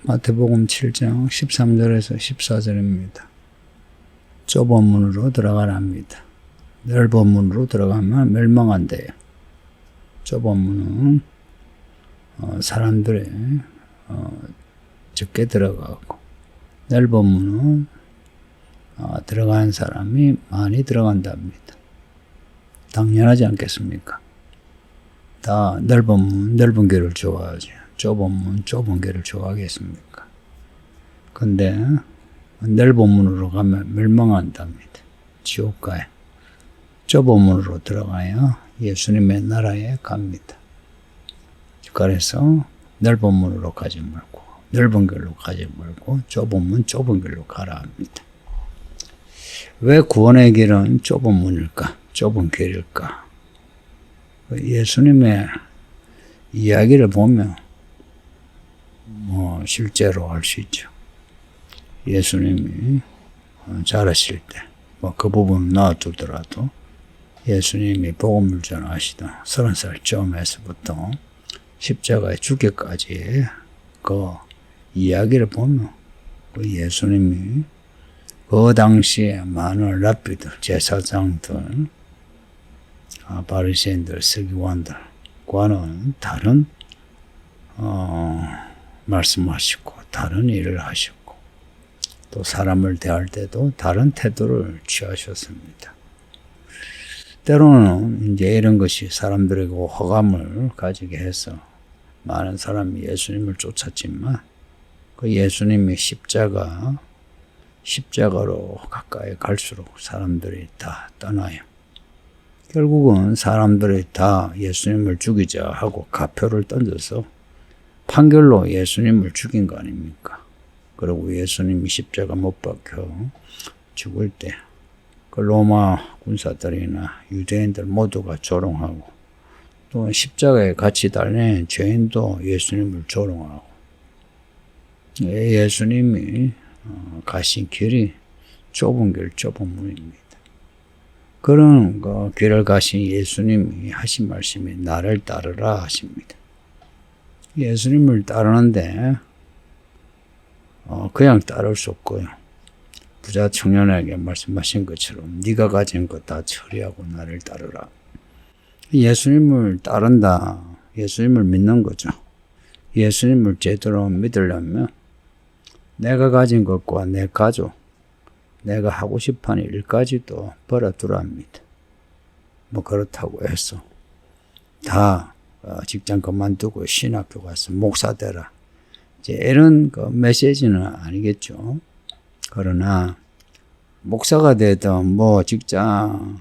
마태복음 7장 13절에서 14절입니다. 좁은 문으로 들어가랍니다. 넓은 문으로 들어가면 멸망한대요. 좁은 문은 사람들이 적게 들어가고, 넓은 문은 들어가는 사람이 많이 들어간답니다. 당연하지 않겠습니까? 다 넓은 문, 넓은 길을 좋아하죠. 좁은 문, 좁은 길을 좋아하겠습니까? 근데 넓은 문으로 가면 멸망한답니다. 지옥 가요. 좁은 문으로 들어가야 예수님의 나라에 갑니다. 그래서 넓은 문으로 가지 말고, 넓은 길로 가지 말고 좁은 문, 좁은 길로 가라 합니다. 왜 구원의 길은 좁은 문일까? 좁은 길일까? 예수님의 이야기를 보면 실제로 알 수 있죠. 예수님이 자라실 때, 그 부분은 놔두더라도 예수님이 복음을 전하시던 30살쯤에서부터 십자가에 죽기까지 그 이야기를 보면 예수님이 그 당시에 많은 랍비들, 제사장들, 바리새인들, 서기관들과는 다른 말씀하시고 다른 일을 하셨고 또 사람을 대할 때도 다른 태도를 취하셨습니다. 때로는 이제 이런 것이 사람들에게 호감을 가지게 해서 많은 사람이 예수님을 쫓았지만 그 예수님의 십자가로 가까이 갈수록 사람들이 다 떠나요. 결국은 사람들이 다 예수님을 죽이자 하고 가표를 던져서 판결로 예수님을 죽인 거 아닙니까? 그리고 예수님이 십자가 못 박혀 죽을 때 그 로마 군사들이나 유대인들 모두가 조롱하고 또 십자가에 같이 달린 죄인도 예수님을 조롱하고 예수님이 가신 길이 좁은 길, 좁은 문입니다. 그런 그 길을 가신 예수님이 하신 말씀이 나를 따르라 하십니다. 예수님을 따르는데 그냥 따를 수 없고요. 부자 청년에게 말씀하신 것처럼 네가 가진 것 다 처리하고 나를 따르라. 예수님을 따른다. 예수님을 믿는 거죠. 예수님을 제대로 믿으려면 내가 가진 것과 내 가족, 내가 하고 싶어하는 일까지도 버려두랍니다. 그렇다고 해서 다 직장 그만두고 신학교 가서 목사 되라. 이제 이런 메시지는 아니겠죠. 그러나 목사가 되든 직장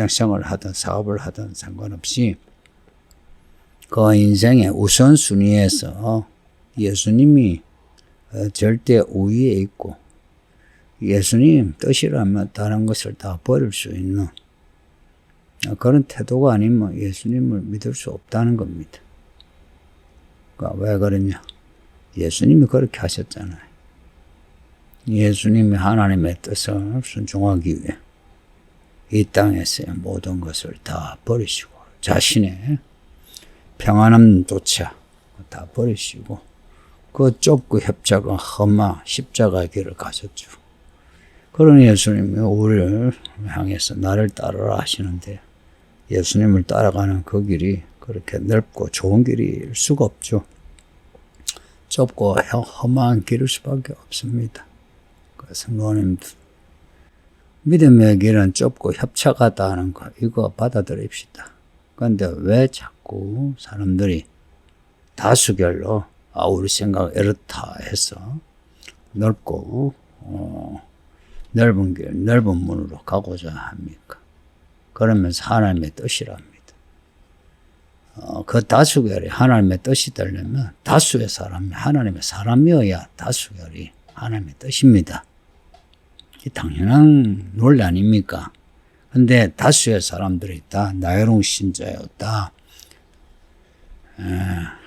생활을 하든 사업을 하든 상관없이 그 인생의 우선순위에서 예수님이 절대 우위에 있고 예수님 뜻이라면 다른 것을 다 버릴 수 있는 그런 태도가 아니면 예수님을 믿을 수 없다는 겁니다. 왜 그러냐? 예수님이 그렇게 하셨잖아요. 예수님이 하나님의 뜻을 순종하기 위해 이 땅에서의 모든 것을 다 버리시고 자신의 평안함 조차 다 버리시고 그 좁고 협착은 험한 십자가의 길을 가셨죠. 그런 예수님이 우리를 향해서 나를 따르라 하시는데 예수님을 따라가는 그 길이 그렇게 넓고 좋은 길일 수가 없죠. 좁고 험한 길일 수밖에 없습니다. 성도님들, 믿음의 길은 좁고 협착하다는 거 이거 받아들입시다. 그런데 왜 자꾸 사람들이 다수결로 우리 생각 이렇다 해서 넓고 넓은 길, 넓은 문으로 가고자 합니까? 그러면서 하나님의 뜻이랍니다. 그 다수결이 하나님의 뜻이 되려면 다수의 사람이 하나님의 사람이어야 다수결이 하나님의 뜻입니다. 당연한 논리 아닙니까? 근데 다수의 사람들이 다 나이롱 신자였다.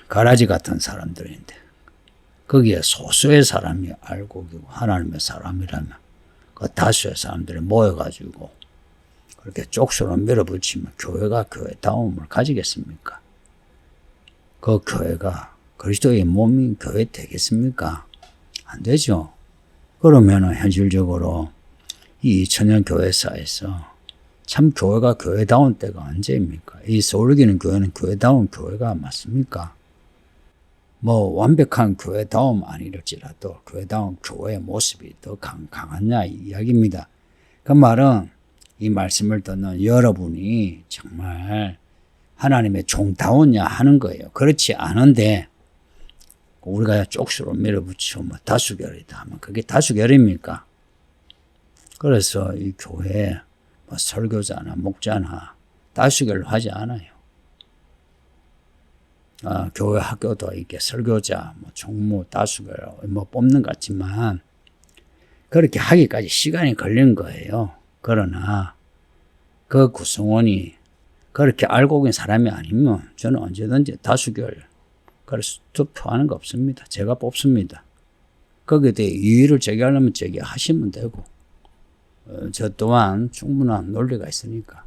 가라지 같은 사람들인데 거기에 소수의 사람이 알고 하나님의 사람이라면 그 다수의 사람들이 모여가지고 그렇게 쪽수로 밀어붙이면 교회가 교회다움을 가지겠습니까? 그 교회가 그리스도의 몸인 교회 되겠습니까? 안 되죠. 그러면은 현실적으로 이 2000년 교회사에서 참 교회가 교회다운 때가 언제입니까? 이 서울기는 교회는 교회다운 교회가 맞습니까? 뭐 완벽한 교회다움 아니랄지라도 교회다운 교회의 모습이 더 강하냐 이 이야기입니다. 그 말은 이 말씀을 듣는 여러분이 정말 하나님의 종다웠냐 하는 거예요. 그렇지 않은데 우리가 쪽수로 밀어붙이고 뭐 다수결이다 하면 그게 다수결입니까? 그래서 이 교회 뭐 설교자나 목자나 다수결로 하지 않아요. 교회 학교도 이게 설교자, 뭐 총무, 다수결 뭐 뽑는 것 같지만 그렇게 하기까지 시간이 걸린 거예요. 그러나 그 구성원이 그렇게 알고 계신 사람이 아니면 저는 언제든지 다수결 그래서 투표하는 거 없습니다. 제가 뽑습니다. 거기에 대해 이의를 제기하려면 제기하시면 되고 저 또한 충분한 논리가 있으니까.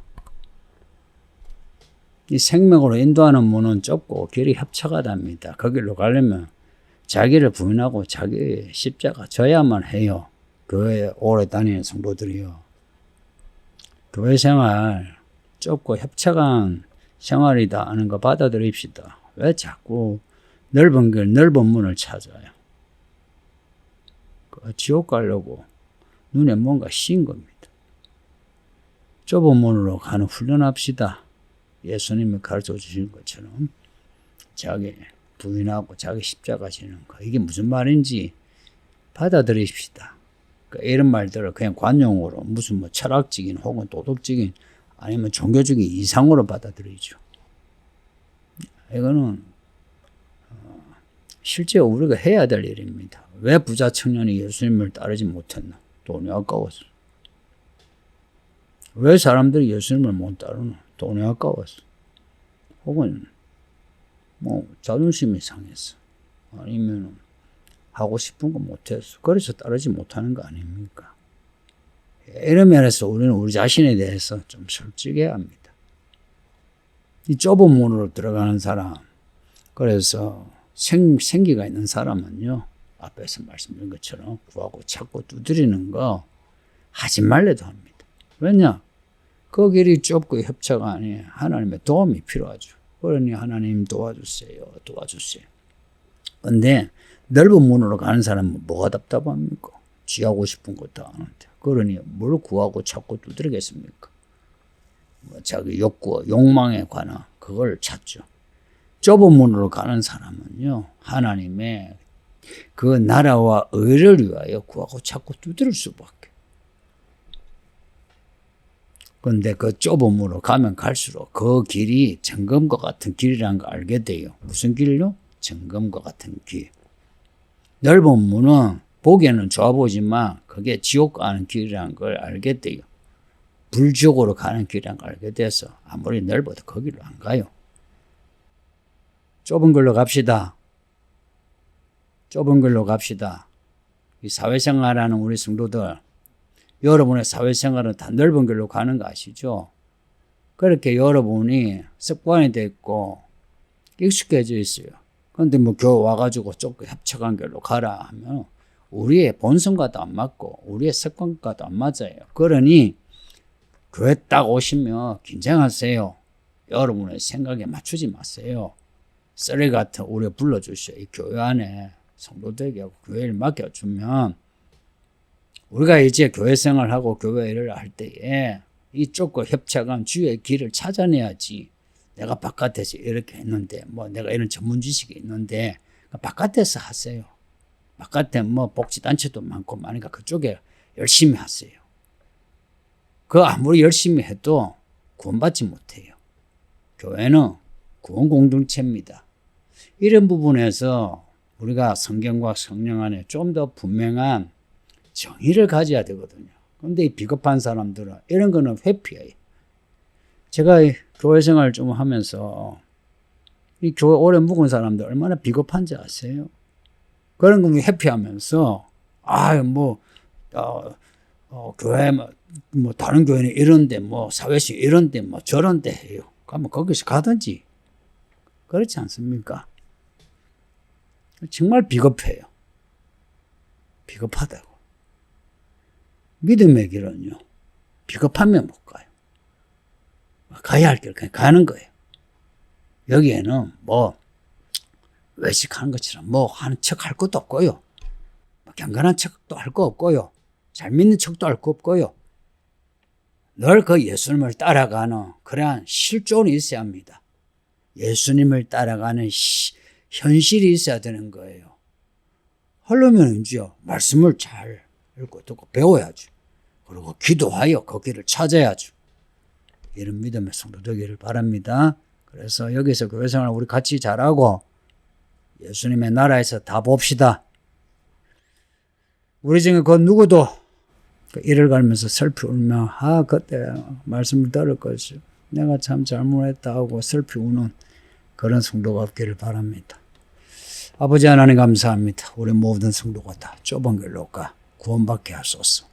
이 생명으로 인도하는 문은 좁고 길이 협착하답니다. 거기로 가려면 자기를 부인하고 자기 십자가 져야만 해요. 교회에 오래 다니는 성도들이요. 교회 생활 좁고 협착한 생활이다 하는 거 받아들입시다. 왜 자꾸 넓은 길, 넓은 문을 찾아요? 지옥 가려고 눈에 뭔가 씌인 겁니다. 좁은 문으로 가는 훈련합시다. 예수님이 가르쳐 주신 것처럼 자기 부인하고 자기 십자가 지는 거. 이게 무슨 말인지 받아들이십시다. 그러니까 이런 말들을 그냥 관용으로 무슨 뭐 철학적인 혹은 도덕적인 아니면 종교적인 이상으로 받아들이죠. 이거는 실제 우리가 해야 될 일입니다. 왜 부자 청년이 예수님을 따르지 못했나? 돈이 아까워서. 왜 사람들이 예수님을 못 따르나? 돈이 아까워서. 혹은 뭐 자존심이 상해서. 아니면 하고 싶은 거 못해서. 그래서 따르지 못하는 거 아닙니까? 이런 면에서 우리는 우리 자신에 대해서 좀 솔직해야 합니다. 이 좁은 문으로 들어가는 사람, 그래서 생기가 있는 사람은요, 앞에서 말씀드린 것처럼 구하고 찾고 두드리는 거 하지 말래도 합니다. 왜냐? 그 길이 좁고 협착 아니에요. 하나님의 도움이 필요하죠. 그러니 하나님 도와주세요. 도와주세요. 근데 넓은 문으로 가는 사람은 뭐가 답답합니까? 쥐하고 싶은 것도 안 하는데. 그러니 뭘 구하고 찾고 두드리겠습니까? 뭐 자기 욕구, 욕망에 관한 그걸 찾죠. 좁은 문으로 가는 사람은요, 하나님의 그 나라와 의를 위하여 구하고 찾고 두드릴 수밖에. 그런데 그 좁은 문으로 가면 갈수록 그 길이 정금과 같은 길이라는 걸 알게 돼요. 무슨 길요? 정금과 같은 길. 넓은 문은 보기에는 좋아 보이지만 그게 지옥 가는 길이라는 걸 알게 돼요. 불지옥으로 가는 길이라는 걸 알게 돼서 아무리 넓어도 거기로 안 가요. 좁은 길로 갑시다. 좁은 길로 갑시다. 이 사회생활하는 우리 성도들, 여러분의 사회생활은 다 넓은 길로 가는 거 아시죠? 그렇게 여러분이 습관이 됐고 익숙해져 있어요. 그런데 뭐 교회 와가지고 좁고 협착한 길로 가라 하면 우리의 본성과도 안 맞고 우리의 습관과도 안 맞아요. 그러니 교회 딱 오시면 긴장하세요. 여러분의 생각에 맞추지 마세요. 쓰레기 같은 우리가 불러주셔. 이 교회 안에 성도들에게 교회를 맡겨주면 우리가 이제 교회 생활하고 교회 일을 할 때에 이 좁고 협착한 주의 길을 찾아내야지. 내가 바깥에서 이렇게 했는데 뭐 내가 이런 전문 지식이 있는데 바깥에서 하세요. 바깥에 뭐 복지단체도 많고 많으니까 그쪽에 열심히 하세요. 그 아무리 열심히 해도 구원받지 못해요. 교회는 구원 공동체입니다. 이런 부분에서 우리가 성경과 성령 안에 좀 더 분명한 정의를 가져야 되거든요. 그런데 이 비겁한 사람들은 이런 거는 회피해요. 제가 교회 생활 좀 하면서 이 교회 오래 묵은 사람들 얼마나 비겁한지 아세요? 그런 거 회피하면서 교회 뭐 다른 교회는 이런데 뭐 사회식 이런데 뭐 저런데 해요. 그러면 거기서 가든지. 그렇지 않습니까? 정말 비겁해요. 비겁하다고. 믿음의 길은요, 비겁하면 못 가요. 가야 할 길 그냥 가는 거예요. 여기에는 뭐 외식하는 것처럼 뭐 하는 척 할 것도 없고요. 경건한 척도 할 거 없고요. 잘 믿는 척도 할 거 없고요. 늘 그 예수님을 따라가는 그러한 실존이 있어야 합니다. 예수님을 따라가는 현실이 있어야 되는 거예요. 하려면 이제요, 말씀을 잘 읽고 듣고 배워야죠. 그리고 기도하여 그 길을 찾아야죠. 이런 믿음의 성도 되기를 바랍니다. 그래서 여기서 교회생활 우리 같이 잘하고 예수님의 나라에서 다 봅시다. 우리 중에 그 누구도 일을 가면서 슬피 울며 그때 말씀을 들을 것이 내가 참 잘못했다 하고 슬피 우는 그런 성도가 없기를 바랍니다. 아버지 하나님 감사합니다. 우리 모든 성도가 다 좁은 길로 가 구원받게 하소서.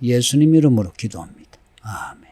예수님 이름으로 기도합니다. 아멘.